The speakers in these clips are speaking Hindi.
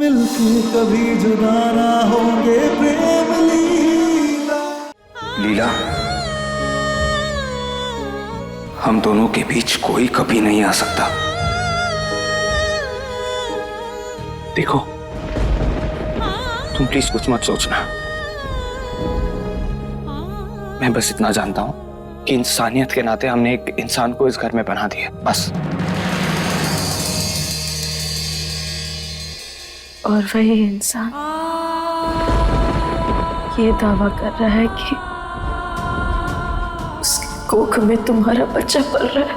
मिलके कभी जुदा ना होंगे प्रेम लीला। लीला, हम दोनों के बीच कोई कभी नहीं आ सकता। देखो, तुम प्लीज कुछ मत सोचना। मैं बस इतना जानता हूं कि इंसानियत के नाते हमने एक इंसान को इस घर में बना दिया, बस। और वही इंसान ये दावा कर रहा है कि उसकी कोख में तुम्हारा बच्चा पल रहा है।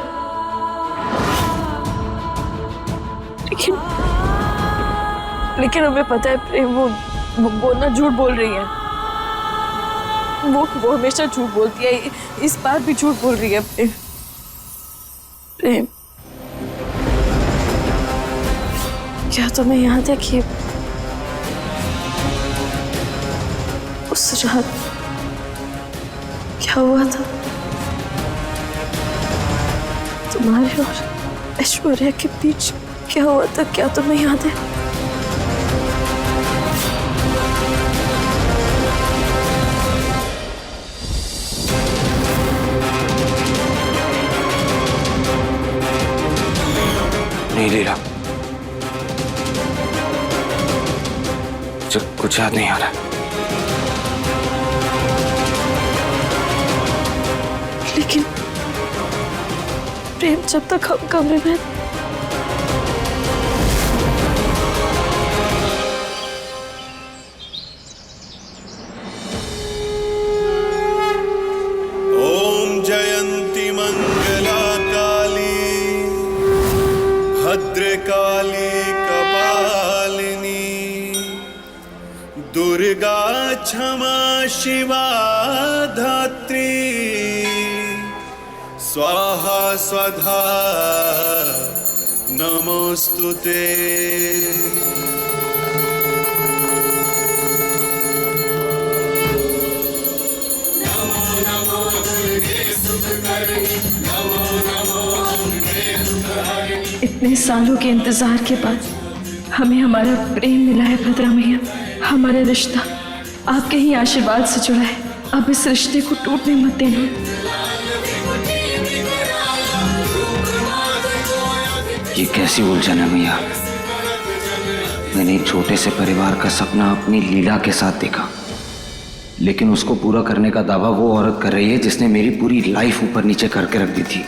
लेकिन हमें पता है प्रेम, वो ना झूठ बोल रही है। वो हमेशा झूठ बोलती है, इस बार भी झूठ बोल रही है प्रेम। प्रेम, क्या तुम्हें याद है कि उस रात क्या हुआ था? तुम्हारे और ऐश्वर्या के बीच क्या हुआ था? क्या तुम्हें याद है? नहीं लीला, कुछ याद नहीं आ रहा। लेकिन प्रेम, जब तक हम कमरे में ओम जयंती मंगला काली भद्रकाली कपालिनी दुर्गा क्षमा शिवा धात्री स्वाहा स्वधा नमोस्तुते। इतने सालों के इंतजार के बाद हमें हमारा प्रेम मिला है भद्रा मैया। हमारा रिश्ता आपके ही आशीर्वाद से जुड़ा है। अब इस रिश्ते को टूटने मत देना। ये कैसी उलझन है मैया? मैंने एक छोटे से परिवार का सपना अपनी लीला के साथ देखा, लेकिन उसको पूरा करने का दावा वो औरत कर रही है जिसने मेरी पूरी लाइफ ऊपर नीचे करके रख दी थी।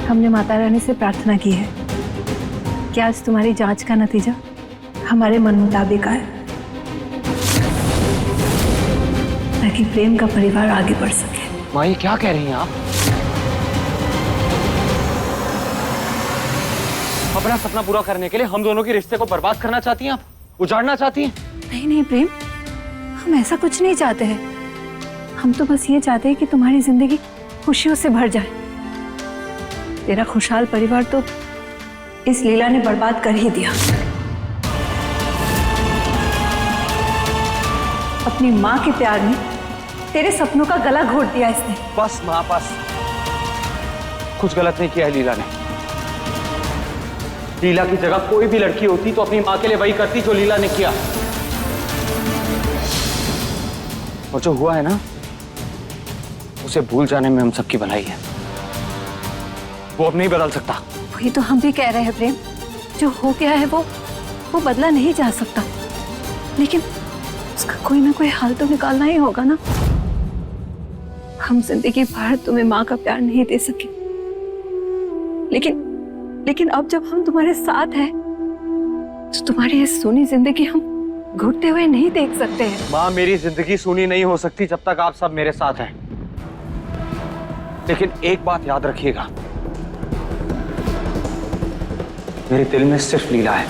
हमने माता रानी से प्रार्थना की है कि आज तुम्हारी जांच का नतीजा हमारे मन मुताबिक आए, ताकि प्रेम का परिवार आगे बढ़ सके। माँ, ये क्या कह रही हैं आप? अपना सपना पूरा करने के लिए हम दोनों के रिश्ते को बर्बाद करना चाहती हैं आप? उजाड़ना चाहती हैं? नहीं नहीं प्रेम, हम ऐसा कुछ नहीं चाहते हैं। हम तो बस ये चाहते हैं कि तुम्हारी जिंदगी खुशियों से भर जाए। तेरा खुशहाल परिवार तो इस लीला ने बर्बाद कर ही दिया। अपनी माँ के प्यार में तेरे सपनों का गला घोट दिया इसने। बस माँ, बस। कुछ गलत नहीं किया है लीला ने। लीला की जगह कोई भी लड़की होती तो अपनी माँ के लिए वही करती जो लीला ने किया। और जो हुआ है ना, उसे भूल जाने में हम सबकी भलाई है। वो अब नहीं बदल सकता। वही तो हम भी कह रहे हैं प्रेम, जो हो गया है वो बदला नहीं जा सकता, लेकिन उसका कोई ना कोई हल तो निकालना ही होगा ना। हम जिंदगी भर तुम्हें माँ का प्यार नहीं दे सके, लेकिन अब जब हम तुम्हारे साथ हैं तो तुम्हारी ये सोनी जिंदगी हम घुटते हुए नहीं देख सकते हैं। माँ, मेरी जिंदगी सुनी नहीं हो सकती जब तक आप सब मेरे साथ हैं। लेकिन एक बात याद रखिएगा, मेरे दिल में सिर्फ लीला है,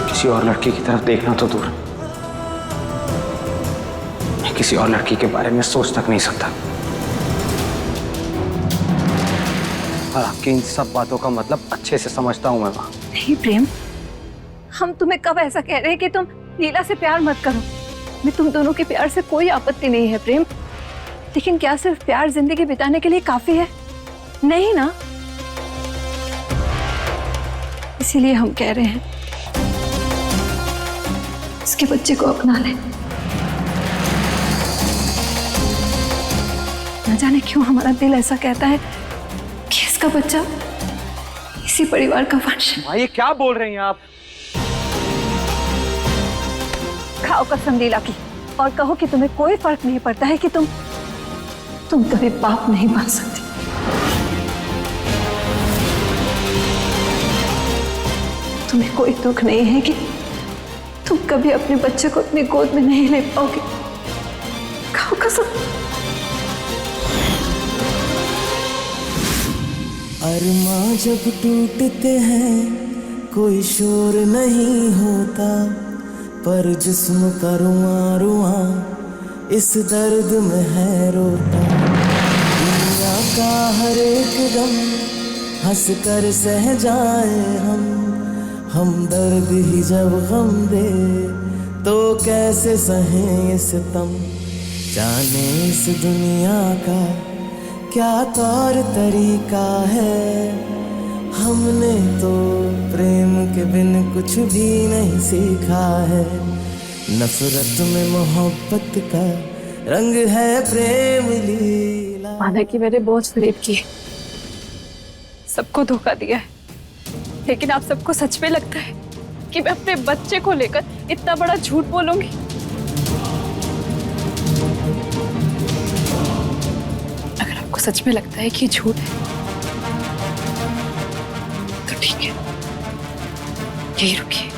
किसी और लड़की की तरफ देखना तो दूर, मैं किसी और लड़की के बारे में सोच तक नहीं सकता। और आपकी इन सब बातों का मतलब अच्छे से समझता हूं मैं माँ। नहीं प्रेम, हम तुम्हें कब ऐसा कह रहे हैं कि तुम लीला से प्यार मत करो। मैं तुम दोनों के प्यार से कोई आपत्ति नहीं है प्रेम, लेकिन क्या सिर्फ प्यार जिंदगी बिताने के लिए काफी है? नहीं ना। इसीलिए हम कह रहे हैं इसके बच्चे को अपना ले। न जाने क्यों हमारा दिल ऐसा कहता है कि इसका बच्चा इसी परिवार का वंश है। माँ, ये क्या बोल रही हैं आप? खाओ कसम लीला की और कहो कि तुम्हें कोई फर्क नहीं पड़ता है कि तुम कभी बाप नहीं बन सकती। तुम्हें कोई दुख नहीं है कि तुम कभी अपने बच्चे को अपनी गोद में नहीं ले पाओगे। खाओ कसम। अरमां जब टूटते हैं कोई शोर नहीं होता, पर जिस्म का रुआं रुआं इस दर्द में है रोता। दुनिया का हर एक गम हंस कर सह जाए हम दर्द ही जब गम दे तो कैसे सहें ये सितम। जाने इस दुनिया का क्या तौर तरीका है, हमने तो प्रेम के बिन कुछ भी नहीं सीखा है। नफरत में मोहब्बत का रंग है प्रेम लीला। माना कि मैंने बहुत फरेब किए, सबको धोखा दिया है, लेकिन आप सबको सच में लगता है कि मैं अपने बच्चे को लेकर इतना बड़ा झूठ बोलूंगी? अगर आपको सच में लगता है कि ये झूठ है तो ठीक है, यही रुकिए।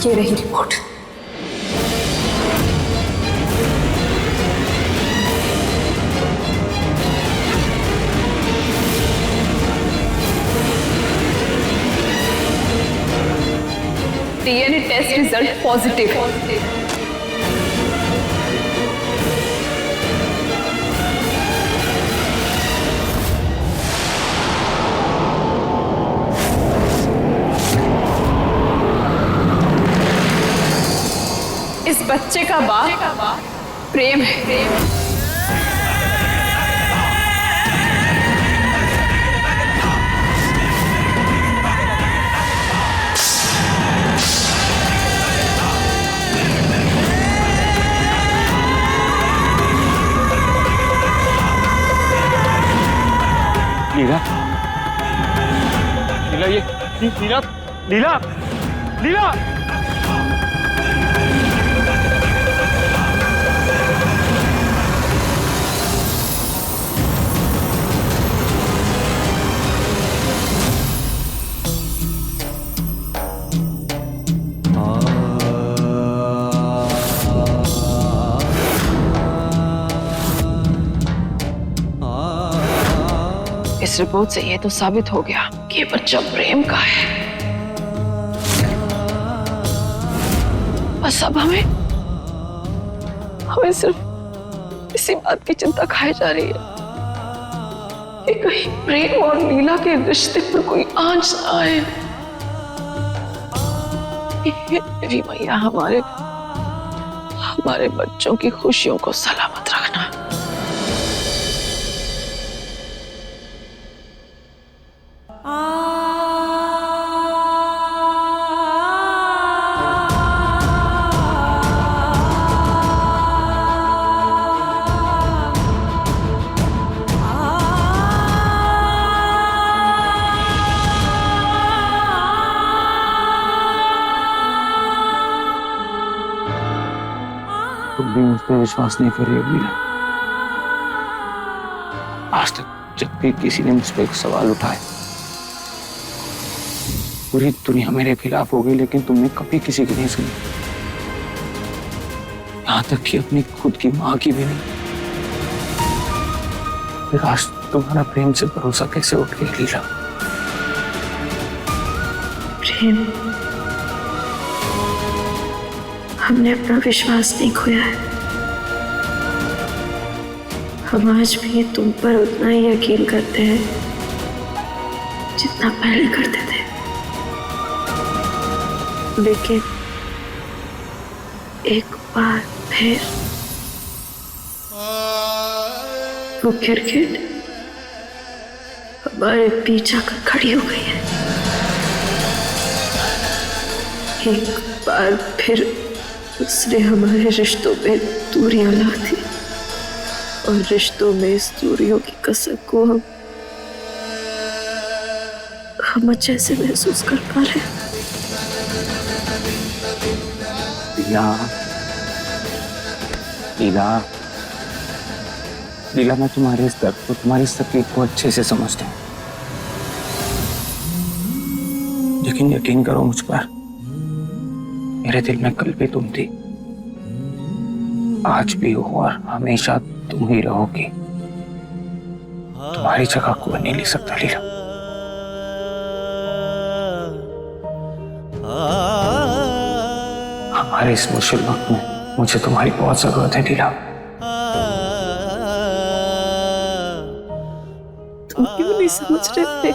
ये रही report. DNA test result positive. इस बच्चे का बाप प्रेम है। लीला, लीला, ये लीला, लीला, लीला। इस रिपोर्ट से ये तो साबित हो गया कि ये बच्चा प्रेम का है। बस अब हमें सिर्फ इसी बात की चिंता खाई जा रही है कि कहीं प्रेम और लीला के रिश्ते पर कोई आंच ना आए। मेरी मैया, हमारे बच्चों की खुशियों को सलामत रखना। तुम भी मुझ पर विश्वास नहीं कर रही हो लीला। आज तक जब भी किसी ने मुझ पर एक सवाल उठाए, पूरी दुनिया मेरे खिलाफ हो गई, लेकिन तुमने कभी किसी की नहीं सुनी, यहां तक कि अपनी खुद की मां की भी नहीं। फिर आज तुम्हारा प्रेम से भरोसा कैसे उठ गया लीला? प्रेम, हमने अपना विश्वास नहीं खोया है। हम आज भी तुम पर उतना ही यकीन करते हैं जितना पहले करते थे, लेकिन एक बार फिर वो क्रिकेट हमारे पीछे कर खड़ी हो गई है। एक बार फिर उसने हमारे रिश्तों में दूरियां ला दी, और रिश्तों में इस दूरियों की कसक को हम अच्छे से महसूस कर पा रहे हैं। लीला, लीला, लीला, मैं तुम्हारे इस दर्द को, तुम्हारी इस तकलीफ को अच्छे से समझता हूँ, लेकिन यकीन करो मुझ पर, मेरे दिल में कल भी तुम थी, आज भी हो और हमेशा तुम ही रहोगी। तुम्हारी जगह कोई नहीं ले सकता लीला। हमारे इस मुश्किल वक्त में मुझे तुम्हारी बहुत जरूरत है लीला। तुम क्यों नहीं समझ रहे थे?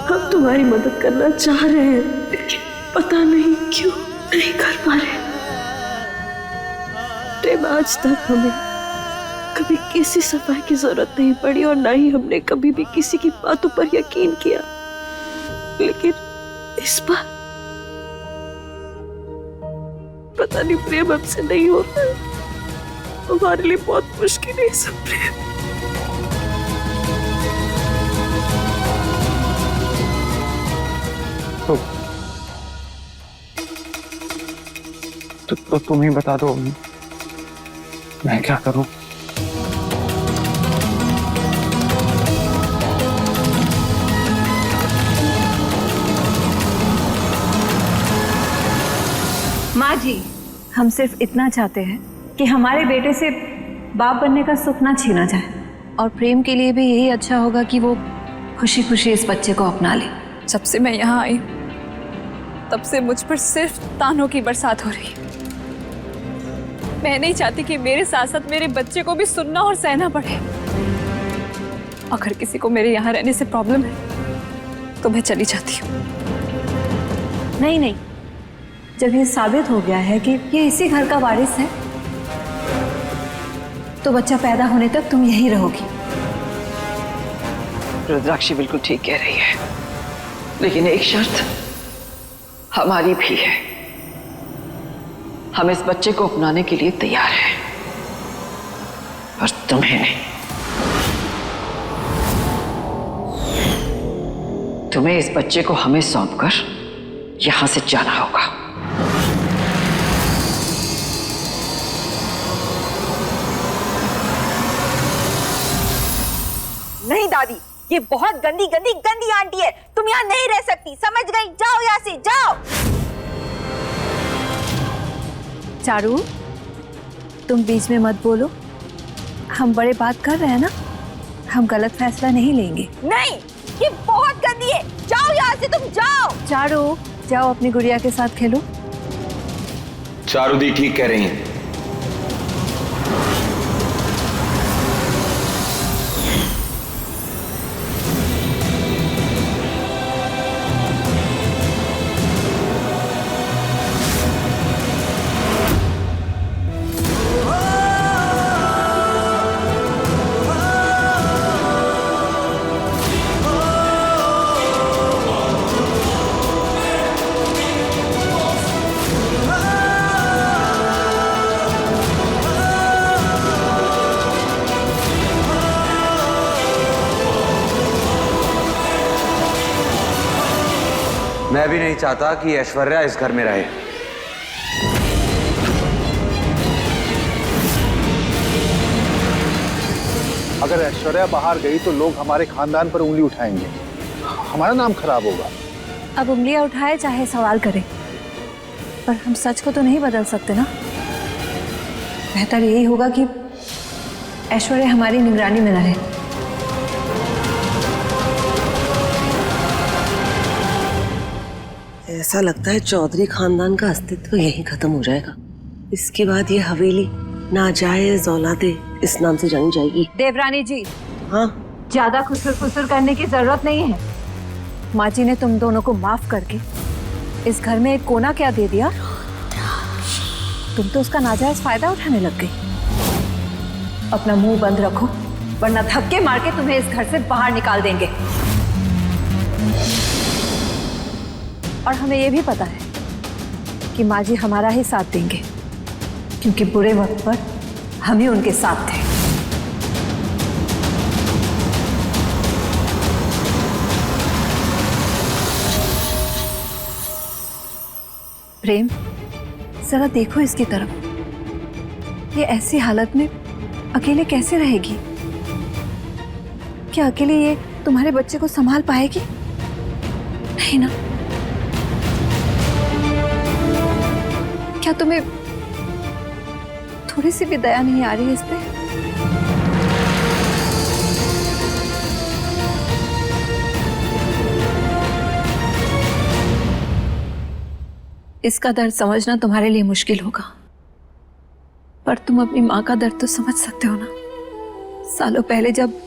हम तुम्हारी मदद करना चाह रहे हैं, लेकिन पता नहीं क्यों नहीं कर पा रहे। प्रेम, आज तक हमें कभी किसी सफाई की जरूरत नहीं पड़ी, और ना ही हमने कभी भी किसी की बातों पर यकीन किया, लेकिन इस बार पता नहीं प्रेम हमसे नहीं होता है। हमारे लिए बहुत मुश्किल है सब प्रेम। तो तुम ही बता दो, मैं क्या करूं? माँ जी, हम सिर्फ इतना चाहते हैं कि हमारे बेटे से बाप बनने का सुख ना छीना जाए, और प्रेम के लिए भी यही अच्छा होगा कि वो खुशी खुशी इस बच्चे को अपना ले। जब से मैं यहाँ आई तब से मुझ पर सिर्फ तानों की बरसात हो रही है। मैं नहीं चाहती कि मेरे साथ साथ मेरे बच्चे को भी सुनना और सहना पड़े। अगर किसी को मेरे यहाँ रहने से प्रॉब्लम है तो मैं चली जाती हूँ। नहीं नहीं, जब ये साबित हो गया है कि ये इसी घर का वारिस है, तो बच्चा पैदा होने तक तुम यहीं रहोगी। रुद्राक्षी बिल्कुल ठीक कह रही है, लेकिन एक शर्त हमारी भी है। हम इस बच्चे को अपनाने के लिए तैयार हैं, पर तुम्हें नहीं। तुम्हें इस बच्चे को हमें सौंपकर यहां से जाना होगा। नहीं दादी, ये बहुत गंदी गंदी गंदी आंटी है। तुम यहाँ नहीं रह सकती, समझ गई? जाओ यहाँ से, जाओ। चारू, तुम बीच में मत बोलो। हम बड़े बात कर रहे हैं ना, हम गलत फैसला नहीं लेंगे। नहीं, ये बहुत गंदी है। जाओ यहाँ से, तुम जाओ। चारू, जाओ अपनी गुड़िया के साथ खेलो। चारू दी ठीक कह रही हैं। मैं भी नहीं चाहता कि ऐश्वर्या इस घर में रहे। अगर ऐश्वर्या बाहर गई तो लोग हमारे खानदान पर उंगली उठाएंगे, हमारा नाम खराब होगा। अब उंगलियां उठाए चाहे सवाल करें, पर हम सच को तो नहीं बदल सकते ना। बेहतर यही होगा कि ऐश्वर्या हमारी निगरानी में रहे। ऐसा लगता है चौधरी खानदान का अस्तित्व यहीं खत्म हो जाएगा। इसके बाद ये हवेली नाजायज औलादे इस नाम से जानी जाएगी। देवरानी जी, हाँ, ज्यादा खुसर करने की जरूरत नहीं है। माँ जी ने तुम दोनों को माफ करके इस घर में एक कोना क्या दे दिया, तुम तो उसका नाजायज फायदा उठाने लग गई। अपना मुंह बंद रखो, वरना धक्के मार के तुम्हें इस घर से बाहर निकाल देंगे। और हमें यह भी पता है कि माँ जी हमारा ही साथ देंगे, क्योंकि बुरे वक्त पर हम ही उनके साथ थे। प्रेम, जरा देखो इसकी तरफ। ये ऐसी हालत में अकेले कैसे रहेगी? क्या अकेले ये तुम्हारे बच्चे को संभाल पाएगी? नहीं ना। क्या तुम्हें थोड़ी सी भी दया नहीं आ रही इस पे? इसका दर्द समझना तुम्हारे लिए मुश्किल होगा, पर तुम अपनी माँ का दर्द तो समझ सकते हो ना। सालों पहले जब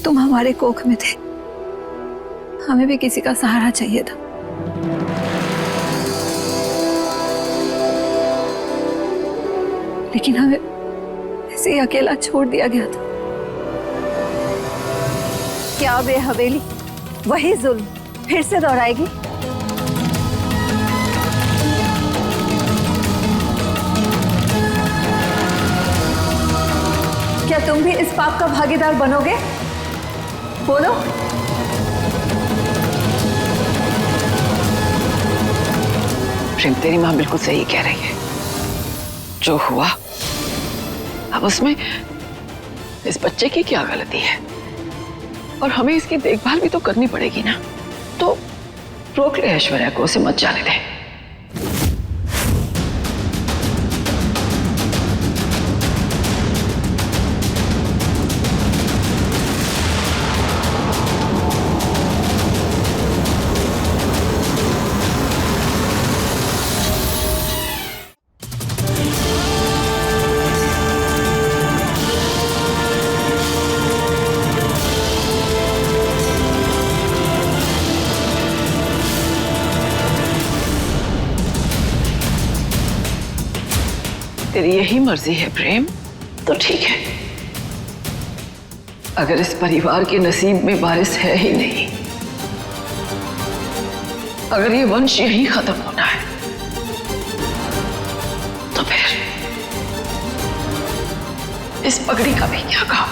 तुम हमारे कोख में थे, हमें भी किसी का सहारा चाहिए था। लेकिन हमें ऐसे ही अकेला छोड़ दिया गया था। क्या अब ये हवेली वही जुल्म फिर से दोहराएगी? क्या तुम भी इस पाप का भागीदार बनोगे? बोलो। प्रेम, तेरी माँ बिल्कुल सही कह रही है। जो हुआ अब उसमें इस बच्चे की क्या गलती है, और हमें इसकी देखभाल भी तो करनी पड़ेगी ना। तो रोक ले ऐश्वर्या को, उसे मत जाने दे। तेरी यही मर्जी है प्रेम, तो ठीक है। अगर इस परिवार के नसीब में वारिस है ही नहीं, अगर ये वंश यही खत्म होना है, तो फिर इस पगड़ी का भी क्या काम?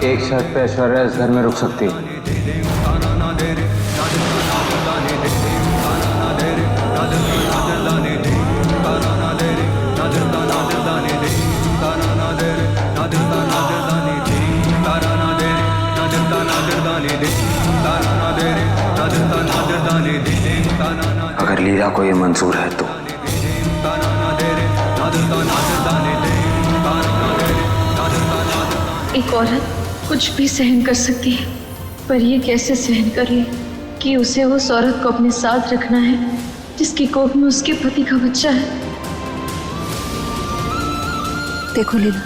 एक शर्त पे ऐश्वर्या इस घर में रुक सकती है। अगर लीला को ये मंजूर है तो। एक औरत कुछ भी सहन कर सकती है, पर ये कैसे सहन कर ले कि उसे उस औरत को अपने साथ रखना है जिसकी कोख में उसके पति का बच्चा है। देखो लीला,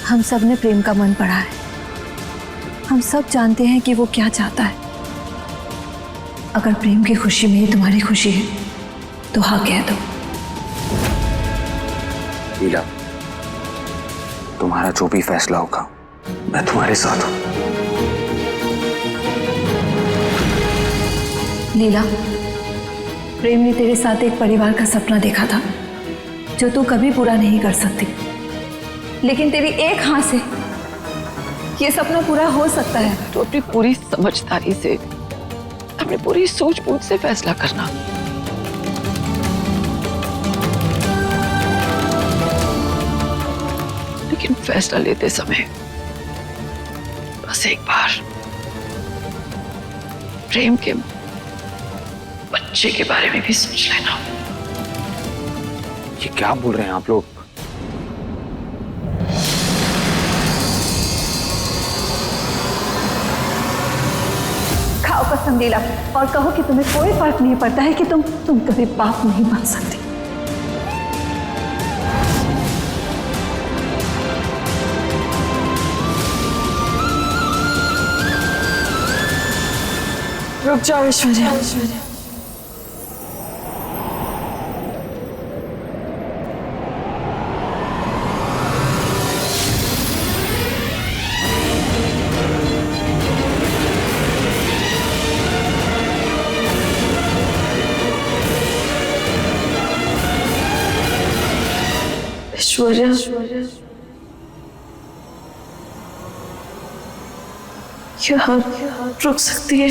हम सब ने प्रेम का मन पढ़ा है। हम सब जानते हैं कि वो क्या चाहता है। अगर प्रेम की खुशी में ही तुम्हारी खुशी है तो हाँ कह दो। लीला, तुम्हारा जो भी फैसला होगा मैं तुम्हारे साथ हूं। लीला, प्रेम ने तेरे साथ एक परिवार का सपना देखा था, जो तू कभी पूरा नहीं कर सकती, लेकिन तेरी एक हाँ से ये सपना पूरा हो सकता है। तो अपनी पूरी समझदारी से, अपनी पूरी सूझबूझ से फैसला करना। लेकिन फैसला लेते समय बस एक बार प्रेम के बच्चे के बारे में भी सोच लेना। ये क्या बोल रहे हैं आप लोग? खाओ कसम लीला और कहो कि तुम्हें कोई फर्क नहीं पड़ता है कि तुम कभी बाप नहीं बन सकती। रुक जाओ ऐश्वर्या। ऐश्वर्या, यहाँ रुक सकती है?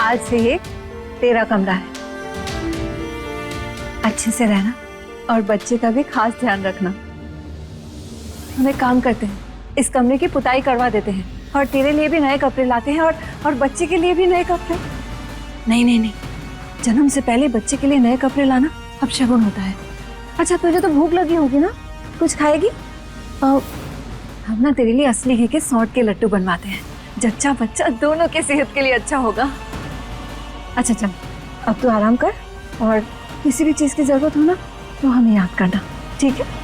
आज से ये तेरा कमरा है। अच्छे से रहना और बच्चे का भी खास ध्यान रखना। हम एक काम करते हैं, इस कमरे की पुताई करवा देते हैं और तेरे लिए भी नए कपड़े लाते हैं और बच्चे के लिए भी नए कपड़े। नहीं, जन्म से पहले बच्चे के लिए नए कपड़े लाना अब शगुन होता है। अच्छा तुझे तो भूख लगी होगी ना, कुछ खाएगी? हम ना तेरे लिए असली घी के सौंठ के लड्डू बनवाते हैं। जच्चा बच्चा दोनों के सेहत के लिए अच्छा होगा। अच्छा चल अब तू आराम कर और किसी भी चीज की जरूरत हो ना तो हमें याद करना, ठीक है?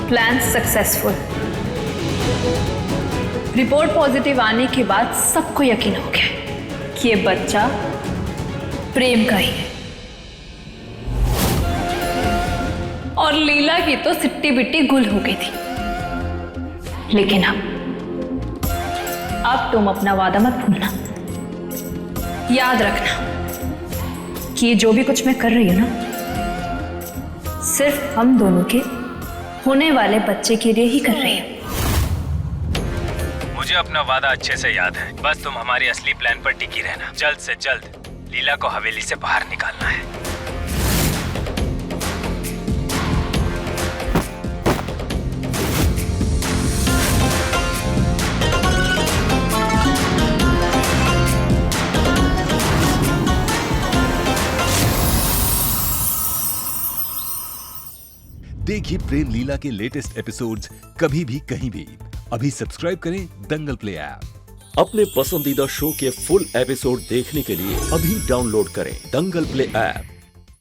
Plan successful. रिपोर्ट पॉजिटिव आने के बाद सबको यकीन हो गया कि ये बच्चा प्रेम का ही है और लीला की तो सिट्टी बिट्टी गुल हो गई थी। लेकिन अब तुम अपना वादा मत भूलना। याद रखना कि ये जो भी कुछ मैं कर रही हूं ना, सिर्फ हम दोनों के होने वाले बच्चे के लिए ही कर रही हूं। मुझे अपना वादा अच्छे से याद है। बस तुम हमारी असली प्लान पर टिकी रहना। जल्द से जल्द लीला को हवेली से बाहर निकालना है। देखिए प्रेम लीला के लेटेस्ट एपिसोड्स कभी भी कहीं भी। अभी सब्सक्राइब करें दंगल प्ले ऐप। अपने पसंदीदा शो के फुल एपिसोड देखने के लिए अभी डाउनलोड करें दंगल प्ले ऐप।